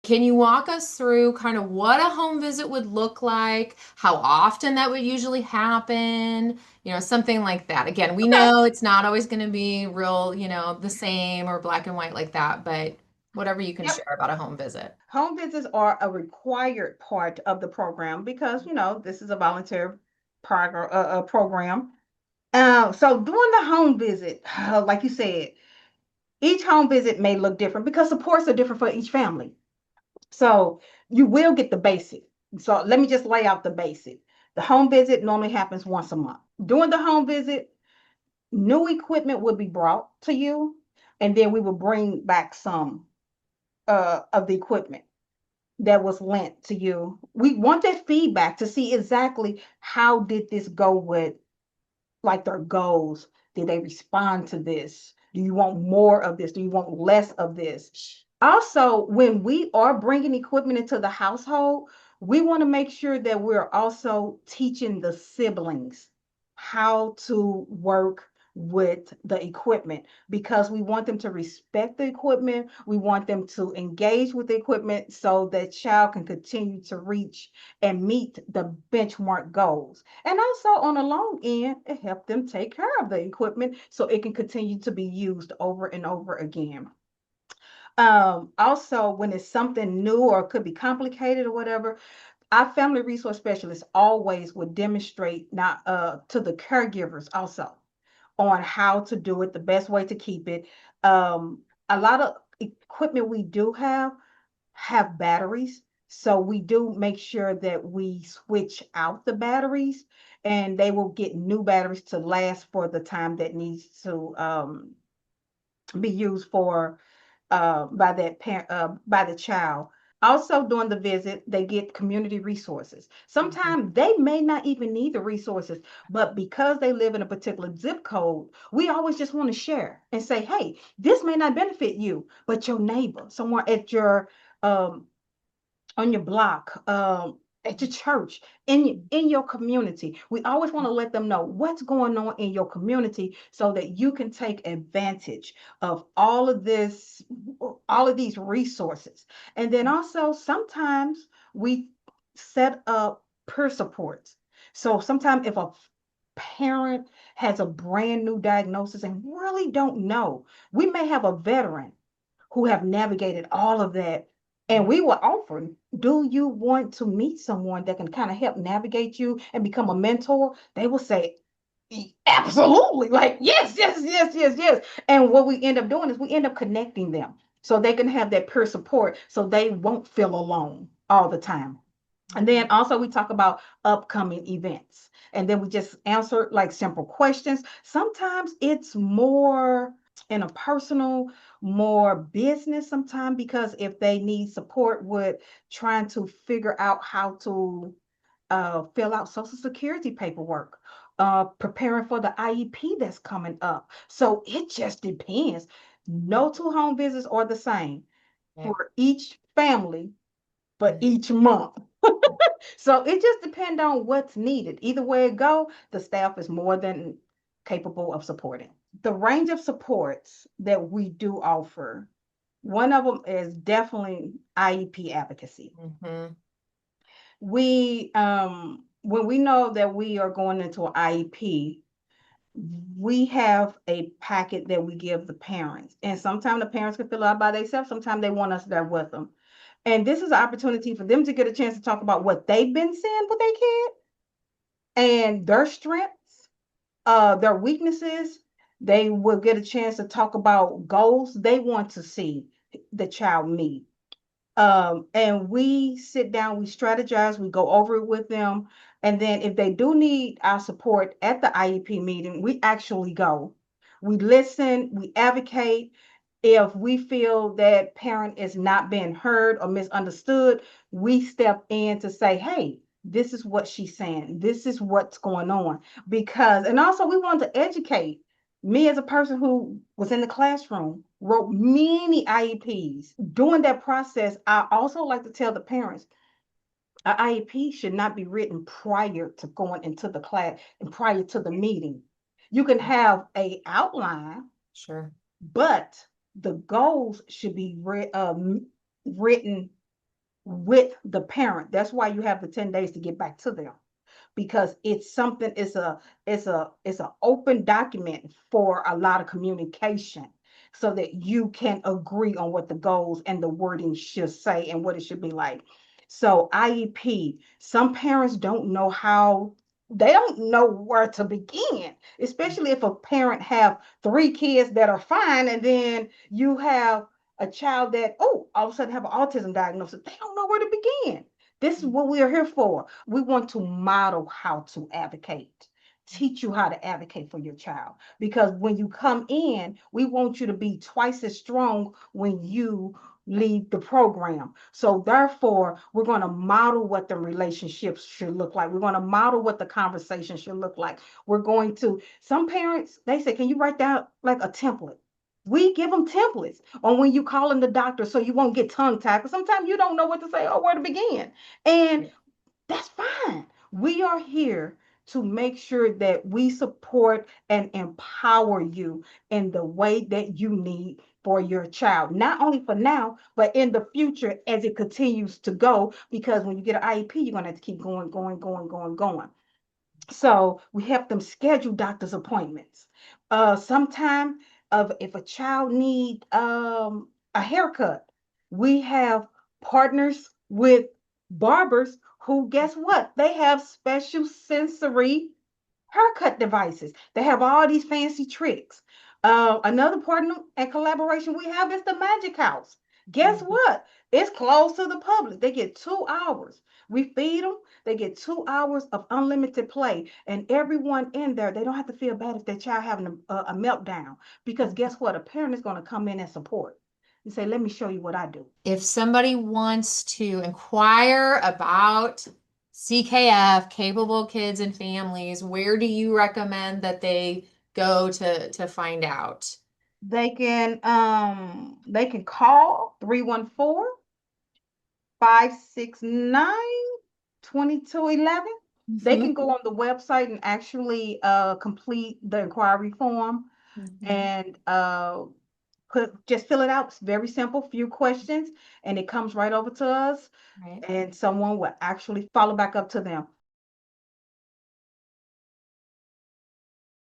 Can you walk us through kind of what a home visit would look like, how often that would usually happen, something like that. Again, we Okay. know it's not always going to be real, the same or black and white like that, but whatever you can Yep. share about a home visit. Home visits are a required part of the program because, this is a voluntary program. So during the home visit, like you said, each home visit may look different because supports are different for each family. So you will get the basic. So let me just lay out the basic. The home visit normally happens once a month. During the home visit, new equipment will be brought to you, and then we will bring back some of the equipment that was lent to you. We want that feedback to see exactly how did this go with like their goals. Did they respond to this? Do you want more of this? Do you want less of this? Also, when we are bringing equipment into the household, we want to make sure that we're also teaching the siblings how to work with the equipment because we want them to respect the equipment. We want them to engage with the equipment so that child can continue to reach and meet the benchmark goals. And also on the long end, it helped them take care of the equipment so it can continue to be used over and over again. Also, when it's something new or could be complicated or whatever, our family resource specialist always would demonstrate not to the caregivers also on how to do it, the best way to keep it. A lot of equipment we do have batteries. So we do make sure that we switch out the batteries and they will get new batteries to last for the time that needs to be used for by that parent by the child. Also, during the visit, they get community resources. Mhm. Sometimes they may not even need the resources, but because they live in a particular zip code, we always just want to share and say, hey, this may not benefit you, but your neighbor, somewhere at your um, on your block, at your church, in your community. We always want to let them know what's going on in your community so that you can take advantage of all of these resources. And then also sometimes we set up peer supports. So sometimes if a parent has a brand new diagnosis and really don't know, we may have a veteran who have navigated all of that. And we were offered, do you want to meet someone that can kind of help navigate you and become a mentor? They will say, absolutely. Like, yes, yes, yes, yes, yes. And what we end up doing is we end up connecting them so they can have that peer support so they won't feel alone all the time. And then also we talk about upcoming events. And then we just answer like simple questions. Sometimes it's more in a personal, more business sometimes because if they need support with trying to figure out how to fill out Social Security paperwork, preparing for the IEP that's coming up. So it just depends. No two home visits are the same Okay. for each family, but each month. So it just depends on what's needed. Either way it go, the staff is more than capable of supporting. The range of supports that we do offer, one of them is definitely IEP advocacy. Mhm. We when we know that we are going into an IEP, we have a packet that we give the parents. And sometimes the parents can fill out by themselves, sometimes they want us there with them. And this is an opportunity for them to get a chance to talk about what they've been seeing with their kid and their strengths, their weaknesses. They will get a chance to talk about goals they want to see the child meet. And we sit down, we strategize, we go over it with them. And then if they do need our support at the IEP meeting, we actually go. We listen, we advocate. If we feel that parent is not being heard or misunderstood, we step in to say, hey, this is what she's saying. This is what's going on. Because, and also we want to educate me as a person who was in the classroom, wrote many IEPs. During that process, I also like to tell the parents an IEP should not be written prior to going into the class and prior to the meeting. You can have a outline, Sure. but the goals should be written with the parent. That's why you have the 10 days to get back to them, because it's something, it's a open document for a lot of communication, so that you can agree on what the goals and the wording should say and what it should be like. So IEP, some parents don't know how, they don't know where to begin, especially if a parent have 3 kids that are fine, and then you have a child that, oh, all of a sudden have an autism diagnosis. They don't know where to begin. This is what we are here for. We want to model how to advocate, teach you how to advocate for your child. Because when you come in, we want you to be twice as strong when you leave the program. So therefore, we're going to model what the relationships should look like. We're going to model what the conversation should look like. We're going to, some parents, they say, can you write down like a template? We give them templates on when you call in the doctor, so you won't get tongue tied. Because sometimes you don't know what to say or where to begin. And that's fine. We are here to make sure that we support and empower you in the way that you need for your child, not only for now, but in the future as it continues to go. Because when you get an IEP, you're going to have to keep going, going, going, going, going. So we help them schedule doctor's appointments. Sometime of if a child need a haircut, we have partners with barbers who, guess what? They have special sensory haircut devices. They have all these fancy tricks. Another partner and collaboration we have is the Magic House. Guess Mhm. what? It's closed to the public. They get 2 hours. We feed them. They get 2 hours of unlimited play, and everyone in there, they don't have to feel bad if their child having a meltdown. Because guess what? A parent is going to come in and support. You say, "Let me show you what I do." If somebody wants to inquire about CKF, Capable Kids and Families, where do you recommend that they go to find out? They can call 314-569-2211. They Mhm. can go on the website and actually complete the inquiry form, Mhm. and just fill it out. It's very simple, few questions, and it comes right over to us, Right. and someone will actually follow back up to them.